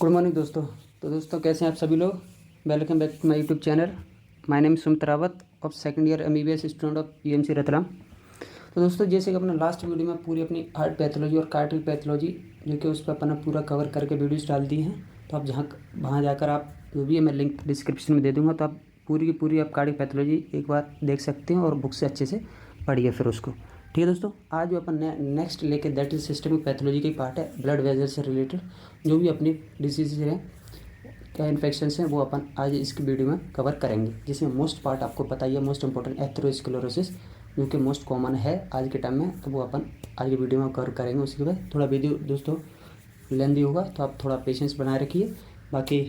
Good morning दोस्तों। तो दोस्तों कैसे हैं आप सभी लोग। Welcome back to my YouTube channel. My name Sumit Rawat of second year MBBS student of UMC Ratlam. तो दोस्तों जैसे कि अपना लास्ट वीडियो में पूरी अपनी हार्ट पैथोलॉजी और कार्डियक पैथोलॉजी जो कि उस पर अपना पूरा कवर करके वीडियोस डाल दी हैं। तो आप जहाँ वहाँ जाकर आप जो भी है मैं लिंक डिस्क्रिप्शन में दे दूँगा, तो आप पूरी की पूरी आप कार्डियक पैथोलॉजी एक बार देख सकते हैं और बुक से अच्छे से पढ़िए फिर उसको। ठीक है दोस्तों, आज जो अपन नेक्स्ट लेके दैट इज सिस्टमिक पैथोलॉजी का पार्ट है, ब्लड वेजल से रिलेटेड जो भी अपनी डिसीज़ हैं, क्या इन्फेक्शंस हैं, वो अपन आज इसकी वीडियो में कवर करेंगे। जिसमें मोस्ट पार्ट आपको पता ही है, मोस्ट इंपॉर्टेंट एथेरोस्क्लेरोसिस जो कि मोस्ट कॉमन है आज के टाइम में, तो वो अपन आज की वीडियो में कवर करेंगे। उसके बाद थोड़ा वीडियो दोस्तों लेंदी होगा, तो आप थोड़ा पेशेंस बनाए रखिए, बाकी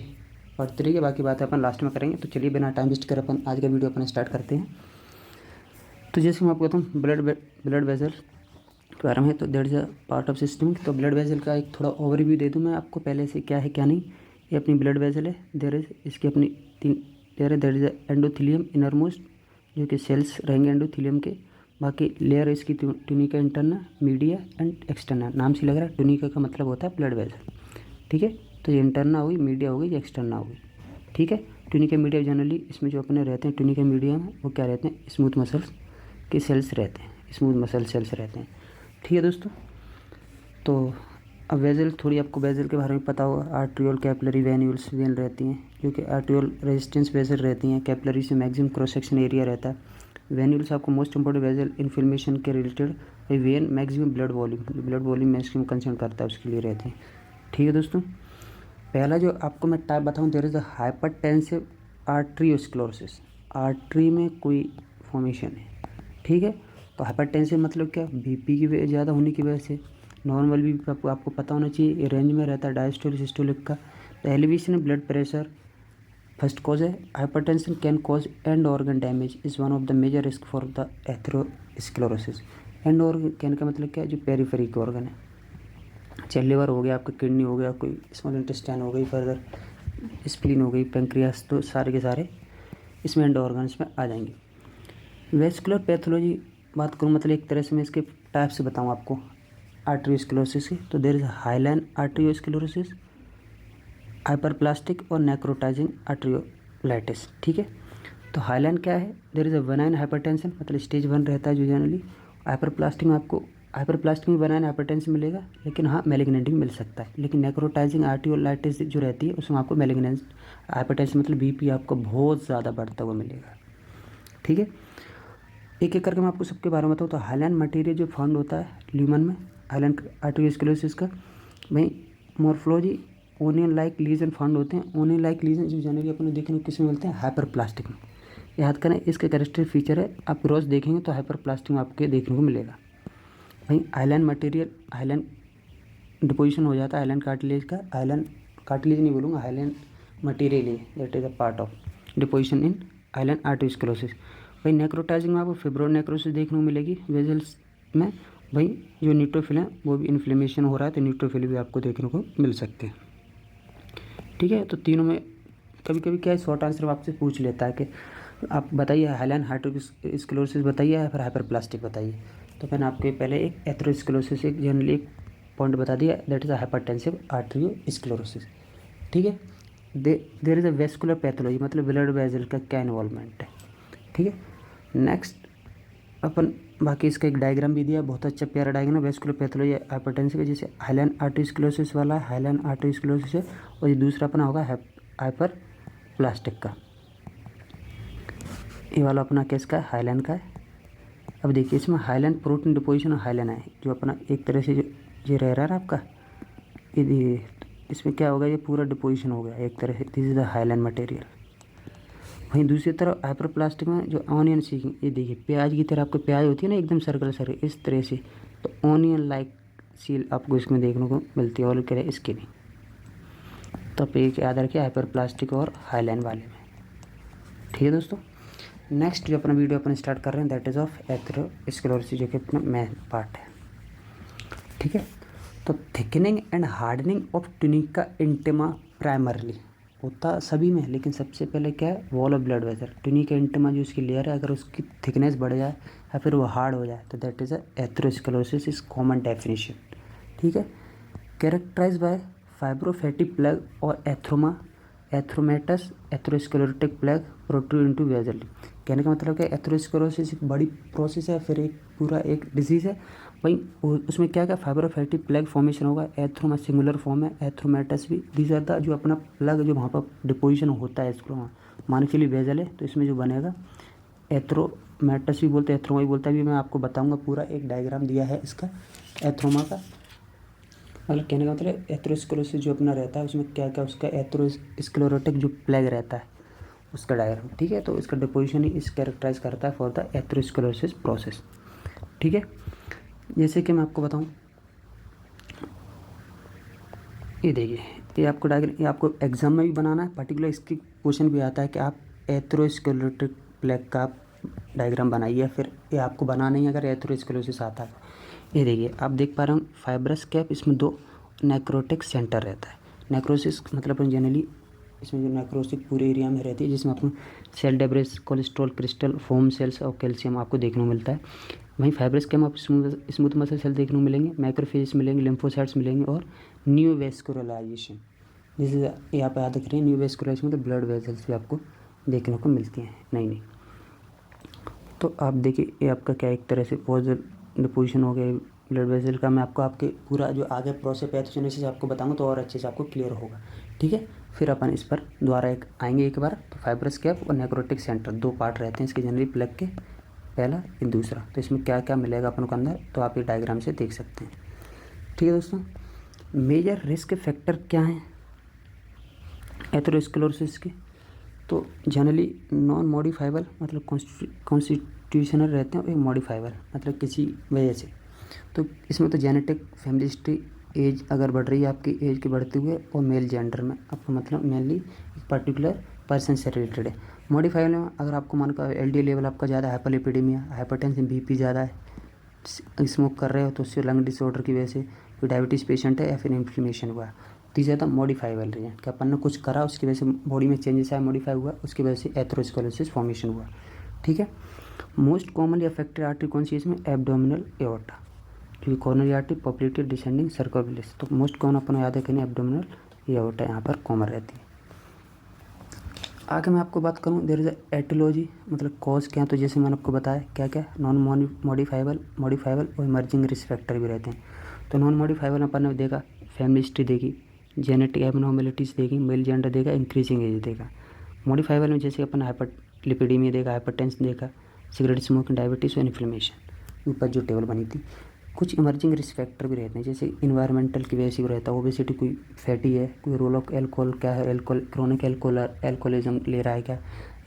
पढ़ते रहिए, बाकी बातें अपन लास्ट में करेंगे। तो चलिए बिना टाइम वेस्ट कर अपन आज का वीडियो अपना स्टार्ट करते हैं। तो जैसे मैं आपको कहता हूँ ब्लड वेजल के बारे में, तो that is a part of systemic. तो ब्लड वेजल का एक थोड़ा ओवरव्यू दे दूँ मैं आपको पहले से, क्या है क्या नहीं। ये अपनी ब्लड वेजल है, देयर इज इसकी अपनी तीन लेयर है। That is endothelium inner most जो कि सेल्स रहेंगे एंडोथीलियम के। बाकी लेयर इसकी tunica interna, media and externa. नाम से लग रहा है, ट्यूनिका का मतलब होता है ब्लड वेजल। ठीक है, तो ये इंटरना होगी, मीडिया होगी, ये एक्सटर्ना होगी। ठीक है, ट्यूनिका मीडिया जनरली इसमें जो अपने रहते हैं ट्यूनिका मीडिया में, वो क्या रहते हैं, स्मूथ मसल्स के सेल्स रहते हैं, स्मूथ मसल सेल्स रहते हैं। ठीक है दोस्तों, तो अब वेजल, थोड़ी आपको वेजल के बारे में पता होगा। आर्ट्रियोल, कैपिलरी, वेन्यूल्स वेन रहती हैं, जो कि आर्ट्रियोल रेजिस्टेंस वेजल रहती हैं। कैपिलरी से मैक्सिमम क्रॉस सेक्शन एरिया रहता है। वेन्यूल्स आपको मोस्ट इंपॉर्टेंट वेजल इन्फ्लेमेशन के related. When maximum blood volume maximum concern करता है, उसके लिए रहते हैं। ठीक है दोस्तों, पहला जो आपको मैं टाइप बताऊँ, there is a hypertensive arteriosclerosis. Artery में कोई फॉर्मेशन है। ठीक है, तो हाइपरटेंसिव मतलब क्या, बीपी की वजह ज़्यादा होने की वजह से। नॉर्मल भी आपको पता होना चाहिए, ये रेंज में रहता है डायस्टोलिक सिस्टोलिक का। तो elevation blood pressure first cause है। Hypertension can cause end organ damage is one of the major risk for the atherosclerosis. End organ कहने का मतलब क्या है, जो पेरीफेरी के ऑर्गन है, चाहे लिवर हो गया, आपका किडनी हो गया, कोई स्मॉल इंटेस्टाइन हो गई, फर्दर स्प्लीन हो गई, पेंक्रियास, तो सारे के सारे इसमें एंड ऑर्गन्स में आ जाएंगे। वेस्कुलर पैथोलॉजी बात करूँ, मतलब एक तरह से मैं इसके टाइप से बताऊँ आपको आर्टरियोस्क्लेरोसिस की, तो there is highline arteriosclerosis, hyperplastic और नेक्रोटाइजिंग आर्टरियोलाइटिस। ठीक है, तो हाईलाइन क्या है, देयर इज अ वेनाइन हाइपरटेंशन, मतलब स्टेज 1 रहता है जो जनरली। हाइपरप्लास्टिक में आपको, हाइपरप्लास्टिक में वेनाइन हाइपरटेंशन मिलेगा, लेकिन हाँ मैलिग्नेंट भी मिल सकता है। लेकिन नेक्रोटाइजिंग आर्टरियोलाइटिस जो रहती है उसमें आपको मैलिग्नेंट हाइपरटेंशन मतलब बीपी आपको बहुत ज़्यादा बढ़ता हुआ मिलेगा। ठीक है, एक एक करके मैं आपको सबके बारे में बताऊँ। तो हाईलाइन मटेरियल जो फाउंड होता है ल्यूमन में, हाईलाइन आर्टरियोस्क्लेरोसिस का, भाई morphology onion like lesion found होते हैं। ओनियन लाइक लीजन जो जनरली अपन देखने को किस में मिलते हैं, हाइपरप्लास्टिक में। याद करें, इसका कैरेक्टरिस्टिक फीचर है, आप रोज देखेंगे तो हाइपरप्लास्टिक में आपके देखने को मिलेगा। भाई हाईलाइन मटेरियल, हाईलाइन डिपोजिशन हो जाता है हाईलाइन कार्टिलेज का। हाईलाइन कार्टिलेज नहीं बोलूँगा, हाईलाइन मटेरियल है, that is a part of deposition in hyaline arteriosclerosis. भाई नेक्रोटाइजिंग में आपको फिब्रोनेक्रोसिस देखने को मिलेगी वेजल्स में। भाई जो न्यूट्रोफिल है वो भी इन्फ्लेमेशन हो रहा है, तो न्यूट्रोफिल भी आपको देखने को मिल सकते हैं। ठीक है, तो तीनों में कभी कभी क्या है, शॉर्ट आंसर आपसे पूछ लेता है कि आप बताइए हाईलाइन आर्टरियोस्क्लेरोसिस बताइए या फिर हाइपरप्लास्टिक बताइए। तो मैंने आपको पहले एक एथेरोस्क्लेरोसिस एक जनरली एक पॉइंट बता दिया, that is a hypertensive arteriosclerosis. ठीक है, there is a vascular pathology, मतलब ब्लड वेजल का क्या इन्वॉल्वमेंट है। ठीक है, नेक्स्ट अपन बाकी इसका एक डायग्राम भी दिया, बहुत अच्छा प्यारा डायग्राम वेस्कुलर पैथोलॉजी हाइपरटेंसिव का। जैसे हाईलाइन आर्टरियोस्क्लेरोसिस वाला हाईलाइन आर्टरियोस्क्लेरोसिस है, और ये दूसरा अपना होगा हाइपर प्लास्टिक का। ये वाला अपना किसका है, हाईलाइन का है। अब देखिए इसमें हाईलाइन प्रोटीन डिपोजिशन और हाईलाइन है, जो अपना एक तरह से जो ये रह रहा है आपका, ये इसमें क्या होगा, ये पूरा डिपोजिशन हो गया एक तरह से, this is the highline material. वहीं दूसरी तरफ हाइपरप्लास्टिक में जो ऑनियन सीकिंग, ये देखिए प्याज की तरह, आपको प्याज होती है ना एकदम सर्कल इस तरह से, तो ऑनियन लाइक सील आपको इसमें देखने को मिलती है, और कह रहे हैं इसके नहीं। तो आप एक याद रखिए हाइपरप्लास्टिक और हाईलाइन वाले में। ठीक है दोस्तों, नेक्स्ट जो अपना वीडियो अपन स्टार्ट कर रहे हैं, दैट इज़ ऑफ एथेरोस्क्लेरोसिस, जो कि अपना मेन पार्ट है। ठीक है, तो thickening and hardening of tunica intima primarily होता सभी में, लेकिन सबसे पहले क्या है, wall of blood vessel. Tunica intima जो उसकी लेयर है, अगर उसकी थिकनेस बढ़ जाए या फिर वो हार्ड हो जाए, तो that is a atherosclerosis is common definition. ठीक है, कैरेक्टराइज बाय फाइब्रोफैटी प्लग और atheromatous atherosclerotic plug protrude into vessel. कहने का मतलब क्या, एथेरोस्क्लेरोसिस एक बड़ी प्रोसेस है, फिर एक पूरा एक डिजीज़ है। वहीं उसमें क्या क्या फाइब्रोफैटी प्लग फॉर्मेशन होगा। एथ्रोमा सिंगुलर फॉर्म है, एथ्रोमेटस भी। दीज आर द जो अपना प्लग जो वहाँ पर डिपोजिशन होता है, इसको मान के लिए वेजल है तो इसमें जो बनेगा एथ्रोमेटस भी बोलते हैं, एथ्रोमा भी बोलता है। भी मैं आपको बताऊंगा, पूरा एक डायग्राम दिया है इसका एथ्रोमा का। मतलब कहने का मतलब एथेरोस्क्लेरोसिस जो अपना रहता है उसमें क्या क्या उसका एथेरोस्क्लेरोटिक जो प्लग रहता है उसका डायग्राम, ठीक है। तो इसका डिपोजिशन ही इस कैरेक्टराइज करता है फॉर द एथेरोस्क्लेरोसिस प्रोसेस, ठीक है। जैसे कि मैं आपको बताऊं, ये देखिए, ये आपको डायग्राम, ये आपको एग्जाम में भी बनाना है। पर्टिकुलर इसकी क्वेश्चन भी आता है कि आप एथेरोस्क्लेरोटिक प्लग का डायग्राम बनाइए, फिर ये आपको बनाना ही अगर एथेरोस्क्लेरोसिस आता है। ये देखिए, आप देख पा रहे हो फाइब्रस कैप, इसमें 2 नेक्रोटिक सेंटर रहता है। नेक्रोसिस मतलब जनरली इसमें जो नेक्रोसिक पूरे एरिया में रहती है, जिसमें आपको cell debris, cholesterol crystal, foam cells और कैल्शियम आपको देखने को मिलता है। वहीं फाइब्रस कैप आप स्मूथ मसल सेल देखने को मिलेंगे, मैक्रोफेज मिलेंगे, लिम्फोसाइट्स मिलेंगे और न्यूवेस्कुलराइजेशन। जैसे ये आप याद रख रहे हैं, न्यूवेस्कुलराइजेशन मतलब ब्लड वेसल्स भी आपको देखने को मिलती हैं नहीं। तो आप देखिए, ये आपका क्या एक तरह से पॉजिटिव पोजीशन हो गया ब्लड वेसल का। मैं आपको आपके पूरा जो आगे प्रोसेस पैथोजेनेसिस आपको बताऊंगा तो और अच्छे से आपको क्लियर होगा, ठीक है। फिर अपन इस पर दोबारा एक आएंगे एक बार। तो फाइब्रस कैप और नेक्रोटिक सेंटर 2 पार्ट रहते हैं इसके जनरली प्लग के, पहला ये दूसरा। तो इसमें क्या क्या मिलेगा अपन को अंदर, तो आप ये डायग्राम से देख सकते हैं, ठीक है दोस्तों। मेजर रिस्क फैक्टर क्या हैं एथेरोस्क्लेरोसिस के, तो जनरली नॉन मॉडिफाइबल मतलब कॉन्स्टिट्यूशनल रहते हैं, और एक मॉडिफाइबल मतलब किसी वजह से। तो इसमें तो जेनेटिक, फैमिली हिस्ट्री, एज अगर बढ़ रही है आपकी, एज के बढ़ते हुए, और मेल जेंडर में आपको मतलब मेनली एक पर्टिकुलर पर्सन से रिलेटेड है। मॉडिफाइबल में अगर आपको मान कर LDL लेवल आपका ज़्यादा, हाइपरलिपिडेमिया, हाइपरटेंशन, BP ज़्यादा है, स्मोक कर रहे हो तो उससे लंग डिसऑर्डर की वजह से, कोई डायबिटीज़ पेशेंट है या फिर इन्फ्लेमेशन हुआ, तो ज़्यादा मॉडिफाइबल रीजन कि अपन ने कुछ करा उसकी वजह से बॉडी में चेंजेस आया, मॉडिफाई हुआ, उसकी वजह से एथेरोस्क्लेरोसिस फॉर्मेशन हुआ, ठीक है। मोस्ट कॉमनली अफेक्टेड आर्टरी कौन सी इसमें, एब्डोमिनल एओर्टा, क्योंकि coronary artery populated descending circular, तो मोस्ट कॉमन अपन याद रखेंगे एब्डोमिनल एओर्टा यहाँ पर कॉमन रहती है। आगे मैं आपको बात करूँ देयर इज़ एटियोलॉजी मतलब कॉज क्या है, तो जैसे मैंने आपको बताया क्या क्या नॉन मॉडिफाइबल, मॉडिफाइबल और इमर्जिंग रिस्क फैक्टर भी रहते हैं। तो नॉन मॉडिफाइबल अपन ने देखा, फैमिली हिस्ट्री देखी, जेनेटिक एबनॉर्मेलिटीज़ देखी, मेल जेंडर देखा, इंक्रीजिंग एज देखा। मॉडिफाइबल में जैसे अपन हाइपरलिपिडेमिया देखा, हाइपरटेंशन देखा, सिगरेट स्मोकिंग, डायबिटीज़ और इन्फ्लेमेशन, ऊपर जो टेबल बनी थी। कुछ इमर्जिंग रिस्क फैक्टर भी रहते हैं, जैसे इन्वायरमेंटल की वजह से भी रहता है, ओबेसिटी, कोई फैटी है, कोई रोल ऑफ एल्कोहल क्या है, एल्कोहल क्रोनिक एल्कोहलिज्म ले रहा है क्या,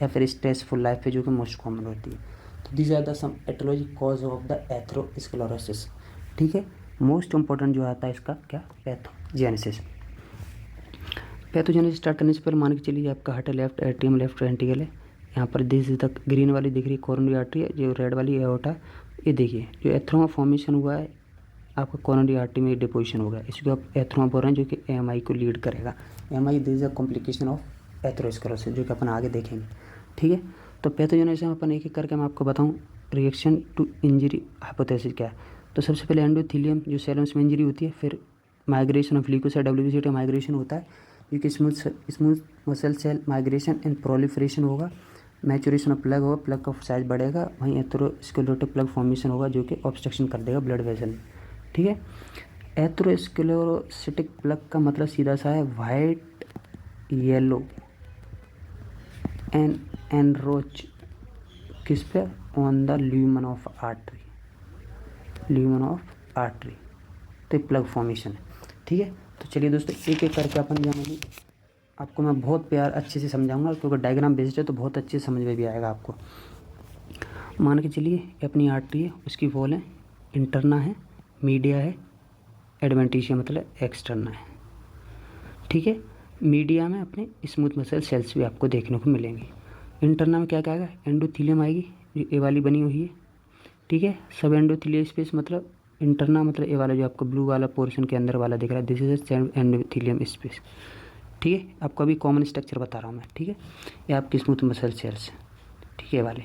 या फिर स्ट्रेसफुल लाइफ है जो कि मोस्ट कॉमन होती है। तो these are the some etiology cause of the atherosclerosis, ठीक है। मोस्ट इंपॉर्टेंट जो आता है इसका क्या, पैथोजेनेसिस। पैथोजेनेसिस स्टार्ट करने से पहले मान के चलिए आपका हार्ट है, लेफ्ट एट्रियम, लेफ्ट वेंट्रिकल है, यहाँ पर दिस तक ग्रीन वाली दिख रही है कोरोनरी आर्टरी है, जो रेड वाली एओर्टा। ये देखिए जो एथ्रोमा फॉर्मेशन हुआ है आपका कोरोनरी आर्टरी में डिपोजिशन होगा, इसको आप एथ्रोमा बोल रहे हैं, जो कि AMI को लीड करेगा। AMI this is a complication of atherosclerosis, जो कि अपन आगे देखेंगे, ठीक है। तो पैथोजेनेसिस में अपन एक एक करके मैं आपको बताऊँ, रिएक्शन टू इंजरी हाइपोथेसिस क्या है। तो सबसे पहले एंडोथीलियम जो सेल्स में इंजरी होती है, फिर migration of leukocyte WBCT migration होता है, क्योंकि smooth muscle cell migration and proliferation होगा, मैचुरेशन ऑफ प्लग होगा, प्लग का साइज बढ़ेगा, वहीं एथेरोस्क्लेरोटिक प्लग फॉर्मेशन होगा जो कि ऑब्स्ट्रक्शन कर देगा ब्लड वेसल में, ठीक है। एथेरोस्क्लेरोसिटिक प्लग का मतलब सीधा सा है वाइट येलो एंड एनरोच किस पे, on the lumen of artery, lumen of artery, तो प्लग फॉर्मेशन है, ठीक है। तो चलिए दोस्तों एक एक करके अपन जानेंगे, आपको मैं बहुत प्यार अच्छे से समझाऊंगा, क्योंकि डायग्राम बेस्ड है तो बहुत अच्छे से समझ में भी आएगा आपको। मान के चलिए अपनी आर्टरी है, उसकी वॉल है, इंटरना है, मीडिया है, एडवेंटिशिया मतलब एक्सटर्ना है, ठीक है। मीडिया में अपने स्मूथ मसल सेल्स भी आपको देखने को मिलेंगे। इंटरना में क्या क्या आएगा, एंडोथीलियम आएगी जो ए वाली बनी हुई है, ठीक है। सब एंडोथीलियल स्पेस मतलब इंटरना मतलब ए वाला जो आपको ब्लू वाला पोर्शन के अंदर वाला दिख रहा है, दिस इज एंडोथीलियम स्पेस, ठीक है। आपको अभी कॉमन स्ट्रक्चर बता रहा हूँ मैं, ठीक है। ये आपकी स्मूथ मसल सेल्स, ठीक है वाले।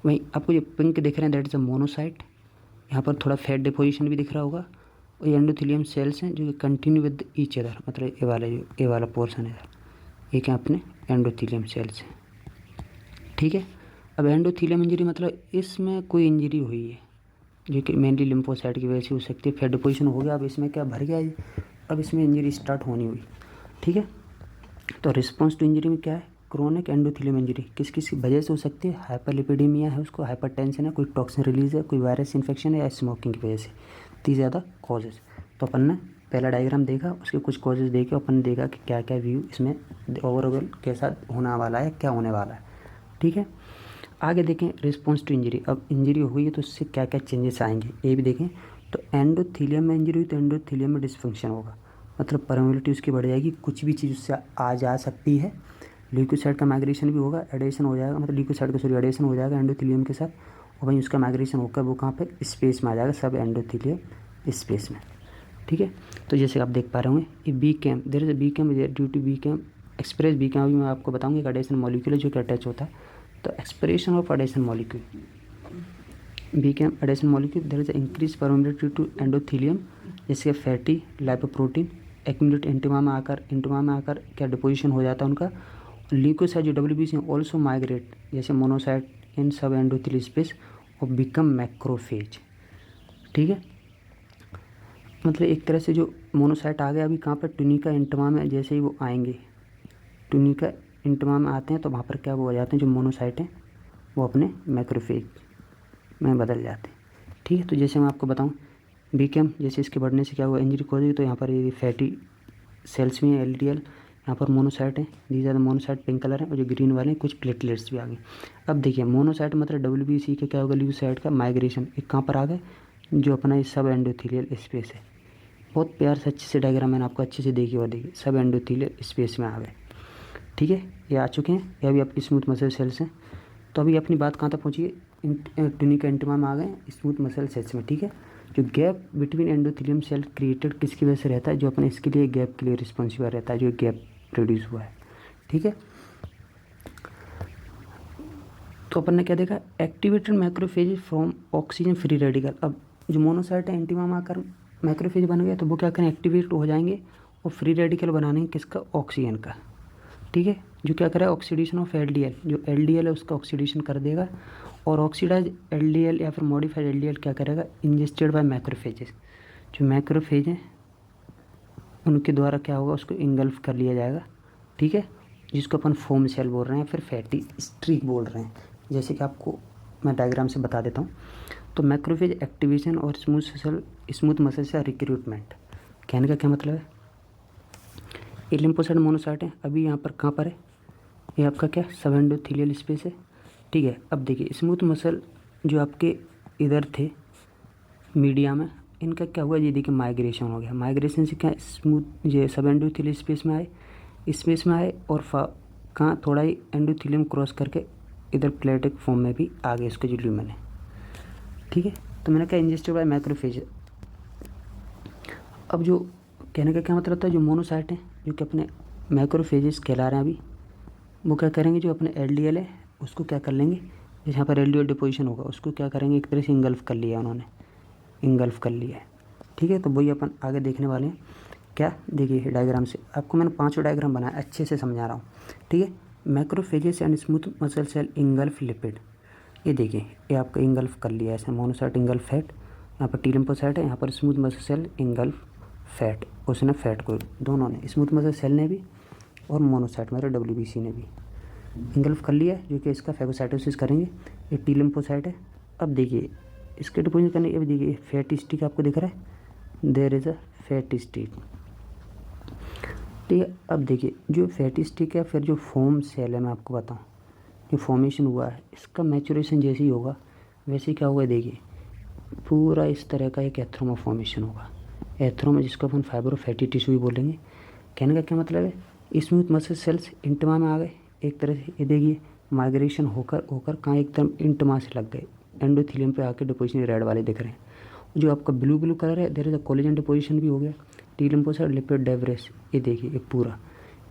वहीं आपको जो पिंक दिख रहे हैं दैट इज़ अ मोनोसाइट, यहाँ पर थोड़ा फैट डिपोजिशन भी दिख रहा होगा, और ये एंडोथेलियम सेल्स हैं जो कि कंटिन्यू विद ईच अदर, मतलब ये वाला पोर्शन है ये क्या अपने एंडोथेलियम सेल्स हैं, ठीक है। अब एंडोथेलियम इंजरी मतलब इसमें कोई इंजरी हुई है जो कि मेनली लिम्फोसाइट की वजह से हो सकती है, फेट डिपोजिशन हो गया, अब इसमें क्या भर गया है, अब इसमें इंजरी स्टार्ट होनी हुई, ठीक है। तो रिस्पॉन्स टू इंजरी में क्या है, क्रोनिक एंडोथेलियम इंजरी किस किस की वजह से हो सकती है, हाइपरलिपिडीमिया है उसको, हाइपरटेंशन है, कोई टॉक्सिन रिलीज है, कोई वायरस इन्फेक्शन है, या स्मोकिंग की वजह से, इतनी ज़्यादा कॉजेज। तो अपन ने पहला डायग्राम देखा, उसके कुछ कॉजेज देखे, अपन ने देखा कि क्या क्या व्यू इसमें ओवरऑल कैसा होने वाला है, क्या होने वाला है, ठीक है। आगे देखें रिस्पॉन्स टू इंजरी, अब इंजरी हो गई है तो उससे क्या क्या चेंजेस आएंगे ये भी देखें। तो एंडोथेलियम में इंजरी हुई तो एंडोथेलियम में डिसफंक्शन होगा, मतलब परमेबिलिटी उसकी बढ़ जाएगी, कुछ भी चीज़ उससे आ जा सकती है, ल्यूकोसाइट का माइग्रेशन भी होगा, एडेशन हो जाएगा, मतलब ल्यूकोसाइट का सॉरी एडेशन हो जाएगा एंडोथेलियम के साथ, और वहीं उसका माइग्रेशन होकर वो कहाँ पे स्पेस में आ जाएगा, सब एंडोथेलियम स्पेस में, ठीक है। तो जैसे आप देख पा रहे होंगे ये V CAM, there is a V CAM due to V CAM express V CAM, अभी मैं आपको बताऊँगा एक एडेशन मॉलिक्यूल जो कि अटैच होता है। तो expression of adhesion molecule, V CAM adhesion molecule, there is a increase permeability to endothelium, जैसे फैटी लाइपोप्रोटीन एक्यूमुलेट इंटिमा में आकर क्या डिपोजिशन हो जाता है उनका। ल्यूकोसाइट जो WBC हैं ऑल्सो माइग्रेट जैसे मोनोसाइट इन सब एंडोथेलियल स्पेस और बिकम मैक्रोफेज, ठीक है। मतलब एक तरह से जो मोनोसाइट आ गया अभी कहाँ पर, ट्यूनिका इंटिमा में, जैसे ही वो आएंगे ट्यूनिका इंटिमा में आते हैं तो वहाँ पर क्या वो हो जाते हैं, जो मोनोसाइट हैं वो अपने मैक्रोफेज में बदल जाते हैं, ठीक है। तो जैसे मैं आपको बताऊँ बीकेम, जैसे इसके बढ़ने से क्या हुआ इंजरी को होगी, तो यहाँ पर ये फैटी सेल्स भी हैं LDL, यहाँ पर मोनोसाइट हैं, these are the monocyte pink colour है, और जो ग्रीन वाले हैं कुछ प्लेटलेट्स भी आ गए। अब देखिए मोनोसाइट मतलब WBC का क्या होगा, ल्यूकोसाइट का माइग्रेशन एक कहाँ पर आ गए, जो अपना ये सब एंडोथेलियल स्पेस है, बहुत प्यार से अच्छे से डायग्राम मैंने आपको अच्छे से देखी और देखिए सब एंडोथेलियल स्पेस में आ गए, ठीक है। ये आ चुके हैं, ये अभी आपकी स्मूथ मसल सेल्स हैं। तो अभी अपनी बात कहाँ तक पहुँची है, ट्यूनिका इंटिमा में आ गए स्मूथ मसल सेल्स में, ठीक है। जो gap between endothelium cell created किसकी वजह से रहता है, जो अपने इसके लिए गैप के लिए रिस्पॉन्सिबल रहता है, जो गैप प्रोड्यूस हुआ है, ठीक है। तो अपन ने क्या देखा, activated macrophage from oxygen free radical. अब जो मोनोसाइट है एंटिमा में आकर मैक्रोफेज बन गया तो वो क्या करें, एक्टिवेट हो जाएंगे और फ्री रेडिकल बनाने किसका, ऑक्सीजन का, ठीक है। जो क्या करेगा, ऑक्सीडेशन ऑफ LDL, जो LDL है उसका ऑक्सीडेशन कर देगा, और ऑक्सीडाइज LDL या फिर मॉडिफाइड LDL क्या करेगा, इंजेस्टेड बाय मैक्रोफेजेस, जो मैक्रोफेज हैं उनके द्वारा क्या होगा, उसको इंगल्फ कर लिया जाएगा, ठीक है। जिसको अपन फोम सेल बोल रहे हैं, फिर फैटी स्ट्रीक बोल रहे हैं, जैसे कि आपको मैं डायग्राम से बता देता हूँ। तो मैक्रोफेज एक्टिवेशन और स्मूथ मसल से रिक्रूटमेंट, कहने का क्या मतलब है, ये लिम्फोसाइट मोनोसाइट है, अभी यहाँ पर कहाँ पर है, ये आपका क्या सब एंडोथेलियल स्पेस है, ठीक है। अब देखिए स्मूथ मसल जो आपके इधर थे मीडिया में, इनका क्या हुआ, ये देखिए माइग्रेशन हो गया, माइग्रेशन से क्या स्मूथ ये सब एंडोथेलियल स्पेस में आए और कहाँ थोड़ा ही एंडोथेलियम क्रॉस करके इधर प्लेटिक फॉर्म में भी आ गए इसके जो ल्यूमेन है, ठीक है। तो मैंने कहा इंजेस्टेड बाय मैक्रोफेज। अब जो कहने का क्या मतलब था, जो मोनोसाइट हैं जो कि अपने मैक्रोफेजेस कहला रहे हैं अभी, वो क्या करेंगे, जो अपने LDL है उसको क्या कर लेंगे, जैसे यहाँ पर LDL डिपोजिशन होगा उसको क्या करेंगे, एक तरह से इंगल्फ कर लिया उन्होंने, इंगल्फ कर लिया है, ठीक है। तो वही अपन आगे देखने वाले हैं, क्या देखिए डायग्राम से आपको मैंने 5 डायग्राम बनाया, अच्छे से समझा रहा हूँ, ठीक है। Macrophages and smooth muscle cell engulf lipid, ये देखिए ये आपका इंगल्फ कर लिया है ऐसे, मोनोसाइट इंगल्फ फैट, यहाँ पर टी लिम्फोसाइट है, यहाँ पर smooth muscle cell engulf fat, उसने फैट को, दोनों ने स्मूथ मसल सेल ने भी और मोनोसाइट मतलब WBC ने भी इंगल्फ कर लिया है, जो कि इसका फैगोसाइटोसिस करेंगे। ये टी लिम्फोसाइट है। अब देखिए इसके डिपोजिशन करने के, अब देखिए फैट स्टिक आपको दिख रहा है, there is a fat streak, ठीक है। अब देखिए जो फैट स्टिक है, फिर जो फोम सेल है मैं आपको बताऊँ, जो फॉर्मेशन हुआ है इसका मैचुरेशन जैसे ही होगा वैसे क्या होगा, देखिए पूरा इस तरह का एक एथ्रोमा फॉर्मेशन होगा, एथ्रोमा जिसको अपन फाइब्रो फैटी टिश्यू भी बोलेंगे। कहने का क्या मतलब है, स्मूथ मसल सेल्स इंटमा में आ गए एक तरह से, ये देखिए माइग्रेशन होकर कहाँ एकदम इंटमा से लग गए, एंडोथेलियम पे आके डिपोजिशन रेड वाले दिख रहे हैं। जो आपका ब्लू कलर है, there is a collagen deposition भी हो गया, टी लिम्फोसाइट लिपिड डेब्रेस, ये देखिए ये पूरा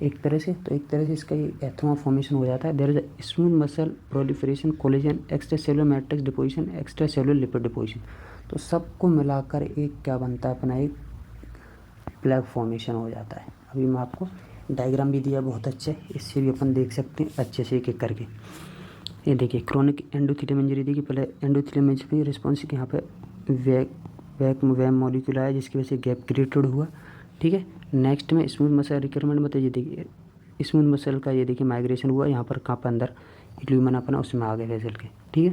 एक तरह से, तो एक तरह से इसका ये एथ्रोमा फॉर्मेशन हो जाता है। There is a smooth muscle proliferation collagen extra cellular matrix deposition extra cellular lipid deposition. तो सबको मिलाकर एक क्या बनता है अपना, एक प्लग फॉर्मेशन हो जाता है। अभी मैं आपको डायग्राम भी दिया बहुत अच्छे, इससे भी अपन देख सकते हैं अच्छे से एक एक करके। ये देखिए क्रोनिक एंडोथेलियम इंजरी, देखिए पहले एंडोथेलियम इंजरी रिस्पॉन्स यहाँ पे वैम मॉलिक्यूल आया जिसकी वजह से गैप क्रिएटेड हुआ। ठीक है, नेक्स्ट में स्मूथ मसल रिक्वायरमेंट बताइए। देखिए स्मूथ मसल का ये देखिए माइग्रेशन हुआ, यहाँ पर कहाँ पर अंदर ल्यूमन अपना उसमें आ गए वेसल के। ठीक है,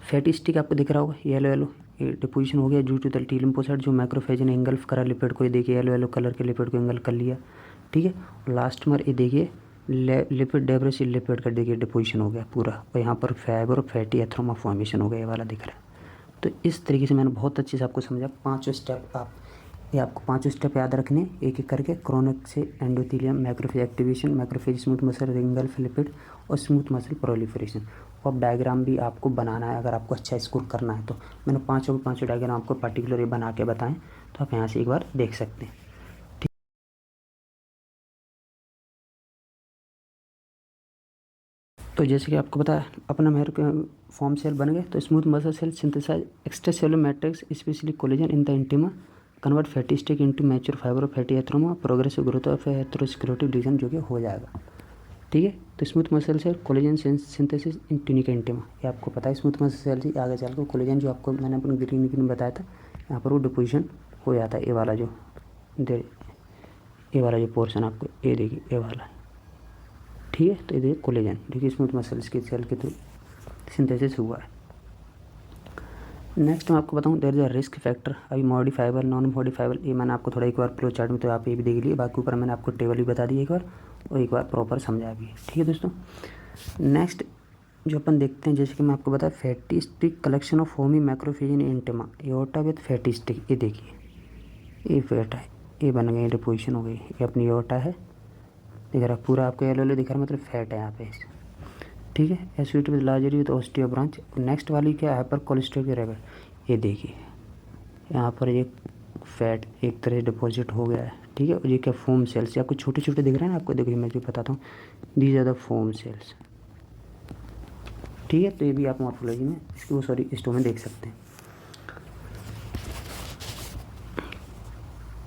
फैटी स्टिक आपको दिख रहा होगा येलो येलो, ये डिपोजिशन हो गया due to the T lymphocyte जो मैक्रोफेज ने इंगल्फ करा लिपिड को। ये देखिए येलो येलो कलर के लिपिड को इंगल्फ कर लिया। ठीक है, और लास्ट में ये देखिए लिपिड डेब्रेसिल लिपिड का देखिए डिपोजिशन हो गया पूरा, और यहाँ पर फाइबर और फैटी एथ्रोमा फॉर्मेशन हो गया, ये वाला दिख रहा है। तो इस तरीके से मैंने बहुत अच्छे से आपको समझा। पाँचों स्टेप ये आपको पाँचों स्टेप याद रखने एक एक करके। क्रोनिक से endothelium, macrophage activation, macrophage smooth muscle engulf lipid और स्मूथ मसल प्रोलिफरेशन। और डायग्राम भी आपको बनाना है अगर आपको अच्छा स्कोर करना है तो। मैंने पाँचों डायग्राम आपको पर्टिकुलर ये बना के बताएं, तो आप यहाँ से एक बार देख सकते हैं। तो जैसे कि आपको पता है अपना मेरे फॉर्म सेल बन गए, तो smooth muscle cell synthesize extra cellular matrix specially collagen in the intima, convert fatty stick into mature fibre of fatty atheroma, progressive growth of atherosclerotic region जो कि हो जाएगा। ठीक है, तो smooth muscle cell collagen synthesis in tunica intima, ये आपको पता है। स्मूथ मसल सेल से आगे चल कर कोलेजन जो आपको मैंने अपन ग्रीन ग्रीन बताया था, यहाँ पर वो डिपोजिशन हो जाता है। ये वाला जो पोर्शन आपको ये देखिए ये वाला। ठीक है, तो ये देखिए कोलेजन देखिए स्मूथ मसल्स के सेल के थ्रू सिंथेसिस हुआ है। नेक्स्ट मैं आपको बताऊं there is a risk factor. अभी मॉडिफाइबल नॉन मॉडिफाइबल ये मैंने आपको थोड़ा एक बार फ्लो चार्ट में तो आप ये भी देख लिए, बाकी ऊपर मैंने आपको टेबल भी बता दी एक बार और एक बार प्रॉपर समझा भी। ठीक है दोस्तों, नेक्स्ट जो अपन देखते हैं, जैसे कि मैं आपको बताया fatty stick collection of Homi macrophage in intima aorta with fatty stick. ये देखिए ये फैट है, ये बन गई डिपोजिशन हो गई, ये अपनी एओर्टा है दिख रहा पूरा आपको येलो येलो दिख रहा है, मतलब फैट है यहाँ पे। ठीक है, associated with लार्जरी with osteo branch. Next वाली क्या है, हाइपर कोलेस्ट्रॉल रेबल। ये देखिए यहाँ पर ये फैट एक तरह से डिपॉजिट हो गया है। ठीक है, और ये क्या फोम सेल्स आपको छोटे छोटे दिख रहे हैं ना, आपको देखिए मैं जो बताता हूँ, these are the foam cells. ठीक है, तो ये भी आप मॉर्फोलॉजी में इसकी स्टो में देख सकते हैं।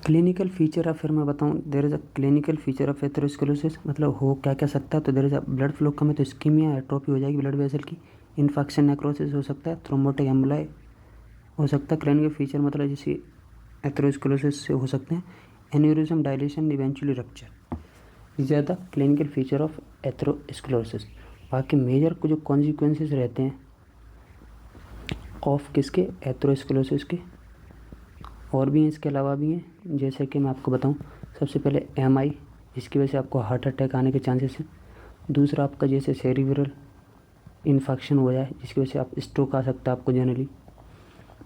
क्लिनिकल फीचर ऑफ, फिर मैं बताऊँ there is a clinical feature of atherosclerosis, मतलब हो क्या क्या सकता है। तो there is a blood flow कम है तो इस्कीमिया एट्रोफी हो जाएगी ब्लड वेसल की, इन्फेक्शन नेक्रोसिस हो सकता है, थ्रोम्बोटिक एम्बोलाई हो सकता है। क्लिनिकल फीचर मतलब जैसे एथेरोस्क्लेरोसिस से हो सकते हैं, aneurysm, dilation, eventually rupture. This are the clinical feature of atherosclerosis. बाकी मेजर को जो कॉन्सिक्वेंसेस रहते हैं ऑफ किसके, एथेरोस्क्लेरोसिस के, और भी हैं इसके अलावा भी हैं। जैसे कि मैं आपको बताऊं, सबसे पहले एमआई जिसकी वजह से आपको हार्ट अटैक आने के चांसेस हैं। दूसरा आपका जैसे सेरिब्रल इन्फेक्शन हो जाए जिसकी वजह से आप स्ट्रोक आ सकता है आपको generally.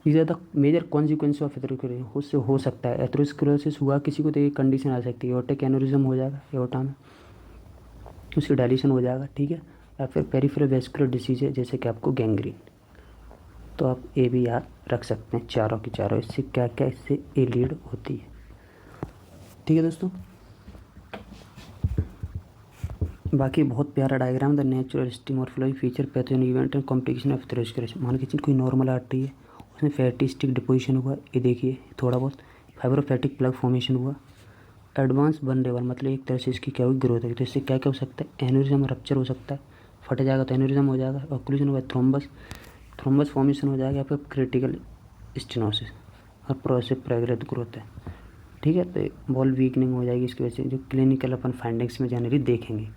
These are the major consequence of atherosclerosis. उससे हो सकता है एथेरोस्क्लेरोसिस हुआ किसी को तो ये कंडीशन आ सकती है, एओर्टिक एन्यूरिज्म हो जाएगा एओर्टा में, उसकी डायलेशन हो जाएगा। ठीक है, या फिर पेरिफेरल वेस्कुलर डिसीज है जैसे कि आपको गैंग्रीन। तो आप ये भी याद रख सकते हैं चारों की चारों, इससे क्या क्या इससे ये लीड होती है। ठीक है दोस्तों, बाकी बहुत प्यारा diagram the natural history morphology feature pathogen event and complication of atherosclerosis. मान के चलिए कोई नॉर्मल आर्टरी है, उसमें फैटी स्टिक डिपोजिशन हुआ, ये देखिए थोड़ा बहुत फाइब्रोफैटिक प्लग फॉर्मेशन हुआ, एडवांस वनरेबल मतलब एक तरह से इसकी क्या हुई ग्रोथ है। तो इससे क्या क्या हो सकता है, एन्यूरिज्म रप्चर हो सकता है, फट जाएगा तो एन्यूरिज्म हो जाएगा, ऑक्लूजन हुआ थ्रोम्बस फॉर्मेशन हो जाएगा, फिर क्रिटिकल स्टेनोसिस और प्रोग्रेसिव प्रेग्रेड ग्रोथ है। ठीक है, तो बॉल वीकनिंग हो जाएगी इसकी वजह से, जो क्लिनिकल अपन फाइंडिंग्स में जनरली देखेंगे।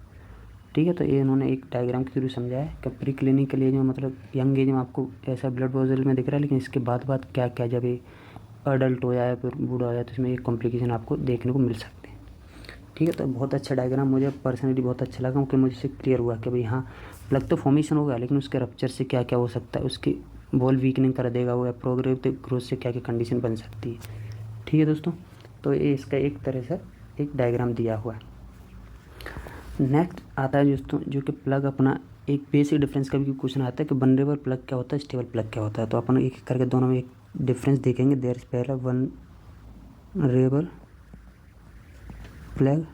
ठीक है, तो ये इन्होंने एक डायग्राम के थ्रू समझाया है कि प्री क्लिनिकल एज में मतलब यंग एज में आपको ऐसा ब्लड वेसल में दिख रहा है, लेकिन इसके बाद क्या क्या जब ये अडल्ट हो जाए फिर बूढ़ा हो जाए तो इसमें एक कॉम्प्लिकेशन आपको देखने को मिल सकते हैं। ठीक है, तो बहुत अच्छा डायग्राम मुझे पर्सनली बहुत अच्छा लगा, क्योंकि मुझे क्लियर हुआ कि भाई हाँ प्लग तो फॉर्मेशन होगा लेकिन उसके रप्चर से क्या क्या हो सकता है, उसकी बॉल वीकनिंग कर देगा वो, या प्रोग्रेसिव ग्रोथ से क्या क्या कंडीशन बन सकती है। ठीक है दोस्तों, तो ये इसका एक तरह से एक डायग्राम दिया हुआ है। नेक्स्ट आता है दोस्तों जो कि प्लग अपना एक बेसिक डिफरेंस का भी क्वेश्चन आता है कि वनरेबल प्लग क्या होता है, स्टेबल प्लग क्या होता है। तो अपन एक करके दोनों में एक डिफरेंस देखेंगे। देयर इज पहला वनरेबल प्लग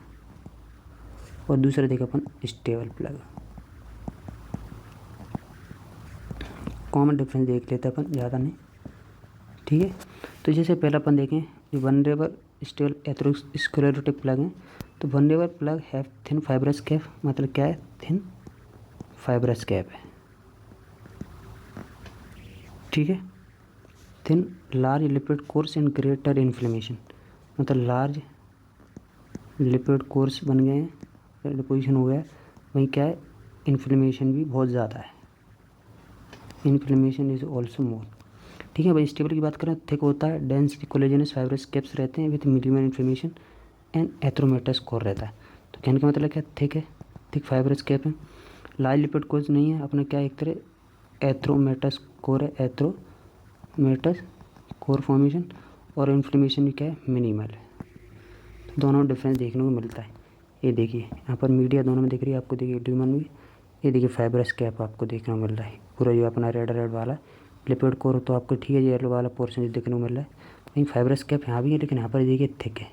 और दूसरा देखें अपन स्टेबल प्लग। कॉमन डिफरेंस देख लेते हैं अपन, ज़्यादा नहीं। ठीक है। तो जैसे पहला अपन देखें जो वनरेबल स्टेबल एथेरोस्क्लेरोटिक प्लग हैं, तो vulnerable plug have thin fibrous cap, मतलब क्या है, थिन फाइब्रस कैप है, ठीक है। Thin large lipid course and greater inflammation, मतलब लार्ज लिपिड कोर्स बन गए हैं, डिपोजिशन हो गया, वहीं क्या है, इन्फ्लेमेशन भी बहुत ज़्यादा है, इन्फ्लेमेशन इज ऑल्सो मोर, ठीक है भाई। स्टेबल की बात करें, थिक होता है, डेंस कोलेजनस फाइब्रस कैप्स रहते हैं with minimal inflammation and atheromatous core रहता है। तो कहने का मतलब क्या, थिक है, थिक फाइब्रस कैप है, लार्ज लिपिड कोर्स नहीं है, अपना क्या एक तरह एथ्रोमेटस कोर है, एथ्रोमेटस कोर फॉर्मेशन, और इन्फ्लेमेशन भी क्या है, मिनिमल है। तो दोनों डिफरेंस देखने को मिलता है। ये देखिए यहाँ पर मीडिया दोनों में दिख रही है आपको, देखिए ड्यूमन में, ये देखिए फाइब्रस कैप आपको देखने को मिल रहा है, पूरा जो अपना रेड वाला लिपिड कोर तो आपको ठीक है, येलो वाला पोर्शन जो देखने को मिल रहा है, वहीं फाइब्रस कैप यहाँ भी है, लेकिन यहाँ पर देखिए थिक है,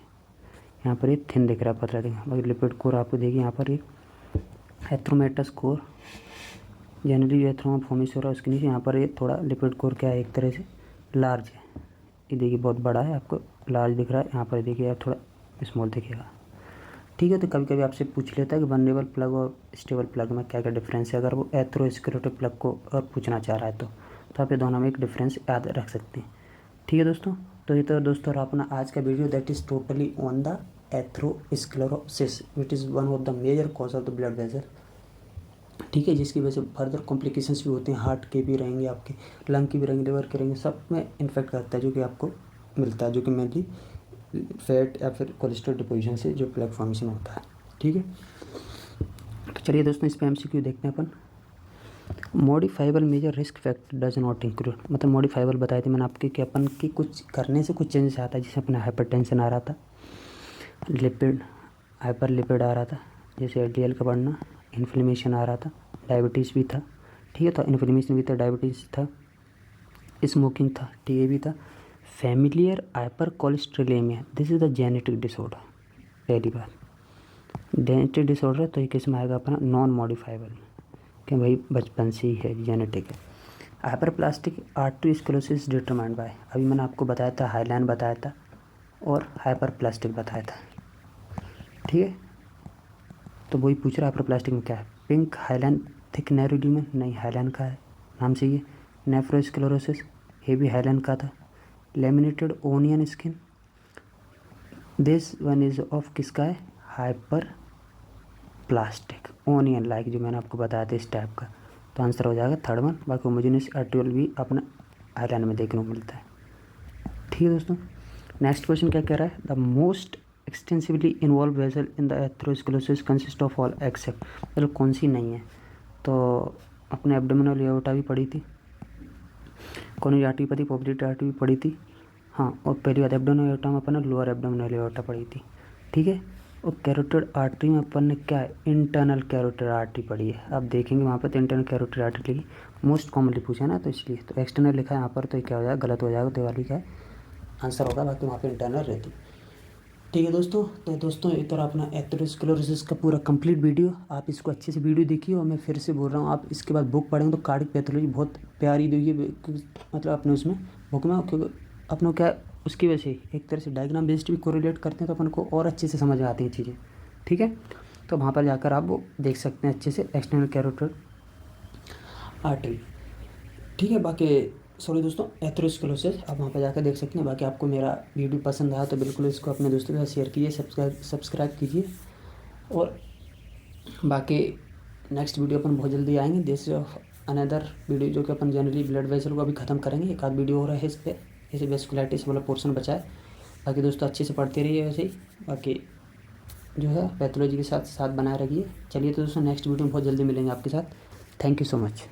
यहाँ पर ये थिन दिख रहा है, पतला दिख, बाकी लिपिड कोर आपको देखिए यहाँ पर एक एथ्रोमेटस कोर, जनरली जो एथ्रोमा फॉर्मेशन हो रहा है उसके नीचे, यहाँ पर ये थोड़ा लिपिड कोर क्या है, एक तरह से लार्ज है, ये देखिए बहुत बड़ा है, आपको लार्ज दिख रहा है, यहाँ पर देखिए आप थोड़ा स्मॉल दिखेगा, ठीक है। तो कभी कभी आपसे पूछ लेता है कि वनरेबल प्लग और स्टेबल प्लग में क्या क्या डिफरेंस है, अगर वो एथेरोस्क्लेरोटिक प्लग को और पूछना चाह रहा है तो आप ये दोनों में एक डिफरेंस याद रख सकते हैं, ठीक है दोस्तों। तो ये तो दोस्तों अपना आज का video that is totally on the atherosclerosis which is one of the major cause of the blood vessel, ठीक है, जिसकी वजह से फर्दर कॉम्प्लिकेशंस भी होते हैं, हार्ट के भी रहेंगे, आपके लंग की भी रहेंगे, लिवर के रहेंगे, सब में इन्फेक्ट करता है, जो कि आपको मिलता है, जो कि मेनली फैट या फिर कोलेस्ट्रॉल डिपोजिशन से जो प्लग फॉर्मेशन होता है, ठीक है। तो चलिए दोस्तों इस पर MCQ देखते हैं अपन। Modifiable major risk factor does not include, मतलब मॉडिफाइबल बताए थे मैंने आपके कि अपन की कुछ करने से कुछ चेंजेस आता है, जैसे अपना हाइपरटेंशन आ रहा था, लिपिड हाइपर लिपिड आ रहा था, जैसे LDL का बढ़ना, इन्फ्लेमेशन आ रहा था, डायबिटीज़ भी था, ठीक है, तो इन्फ्लेमेशन भी था, डायबिटीज़ था, स्मोकिंग था, TA भी था, familiar hyper cholesterolaemia, this is the genetic disorder, पहली बात जेनेटिक डिसऑर्डर है, तो ये किस में आएगा अपना नॉन मॉडिफाइबल, कि भाई बचपन से ही है, जेनेटिक है। Hyper plastic arteriosclerosis determined by, अभी मैंने आपको बताया था, हाईलाइन बताया था और हाइपर प्लास्टिक बताया था, ठीक है। तो वही पूछ रहा है हाइपर प्लास्टिक में क्या है, पिंक हाईलाइन थिक नैरोडीमन, नहीं हाईलाइन का है नाम से, ये नेफ्रोस्क्लेरोसिस, ये भी हाईलाइन का था, laminated onion skin, this one is of किसका है, हाइपर प्लास्टिक ओनियन लाइक, जो मैंने आपको बताया था इस टाइप का, तो आंसर हो जाएगा थर्ड वन। बाकी होमोजेनियस आर्टिकल भी अपना हाईलाइन में देखने को मिलता है, ठीक है दोस्तों। नेक्स्ट क्वेश्चन क्या कह रहा है, the most extensively involve vessel in the atherosclerosis consist of all except, मतलब कौन सी नहीं है, तो अपने एब्डोमिनल एओर्टा भी पढ़ी थी, कॉर्नियल आर्टरी पढ़ी, पोप्लिटी आर्टरी भी पढ़ी थी, हाँ, और पहली बात एब्डोमिनल एओर्टा में अपन ने लोअर एब्डोमिनल एओर्टा पढ़ी थी, ठीक है। और कैरोटिड आर्टरी में अपन ने क्या है, इंटरनल कैरोटिड आर्टरी पढ़ी है, आप देखेंगे वहाँ पर तो इंटरनल कैरोटिड आर्टरी लिखी, मोस्ट कॉमनली पूछा है ना, तो इसलिए तो एक्सटर्नल लिखा है यहाँ पर, तो क्या हो जाएगा, गलत हो जाएगा, तो वाली क्या है आंसर होगा, बाकी वहाँ पर इंटरनल रहती, ठीक है दोस्तों। तो दोस्तों एक तरह अपना एथेरोस्क्लेरोसिस का पूरा कंप्लीट वीडियो, आप इसको अच्छे से वीडियो देखिए, और मैं फिर से बोल रहा हूँ, आप इसके बाद बुक पढ़ेंगे तो कार्डिक पैथोलॉजी बहुत प्यारी देखिए, मतलब अपने उसमें बुक में, क्योंकि अपनों क्या उसकी वजह से एक तरह से डायग्राम बेस्ड भी कोरिलेट करते हैं, तो अपन को और अच्छे से समझ आती हैं चीज़ें, ठीक है। तो वहाँ पर जाकर आप वो देख सकते हैं अच्छे से, एक्सटर्नल कैरोटिड आर्टरी, ठीक है। बाकी सॉरी दोस्तों, एथेरोस्क्लेरोसिस आप वहाँ पर जाकर देख सकते हैं। बाकी आपको मेरा वीडियो पसंद आया तो बिल्कुल इसको अपने दोस्तों के साथ शेयर कीजिए, सब्सक्राइब कीजिए, और बाकी नेक्स्ट वीडियो अपन बहुत जल्दी आएंगे, दिस अनदर वीडियो जो कि अपन जनरली ब्लड वेसल को अभी ख़त्म करेंगे, एक आध वीडियो हो रहा है इस पर, ऐसे वेस्कुलाइटिस वाला पोर्शन बचा है। बाकी दोस्तों अच्छे से पढ़ते रहिए वैसे ही, बाकी जो है पैथोलॉजी के साथ बनाए रखिए। चलिए तो दोस्तों नेक्स्ट वीडियो में बहुत जल्दी मिलेंगे आपके साथ, थैंक यू सो मच।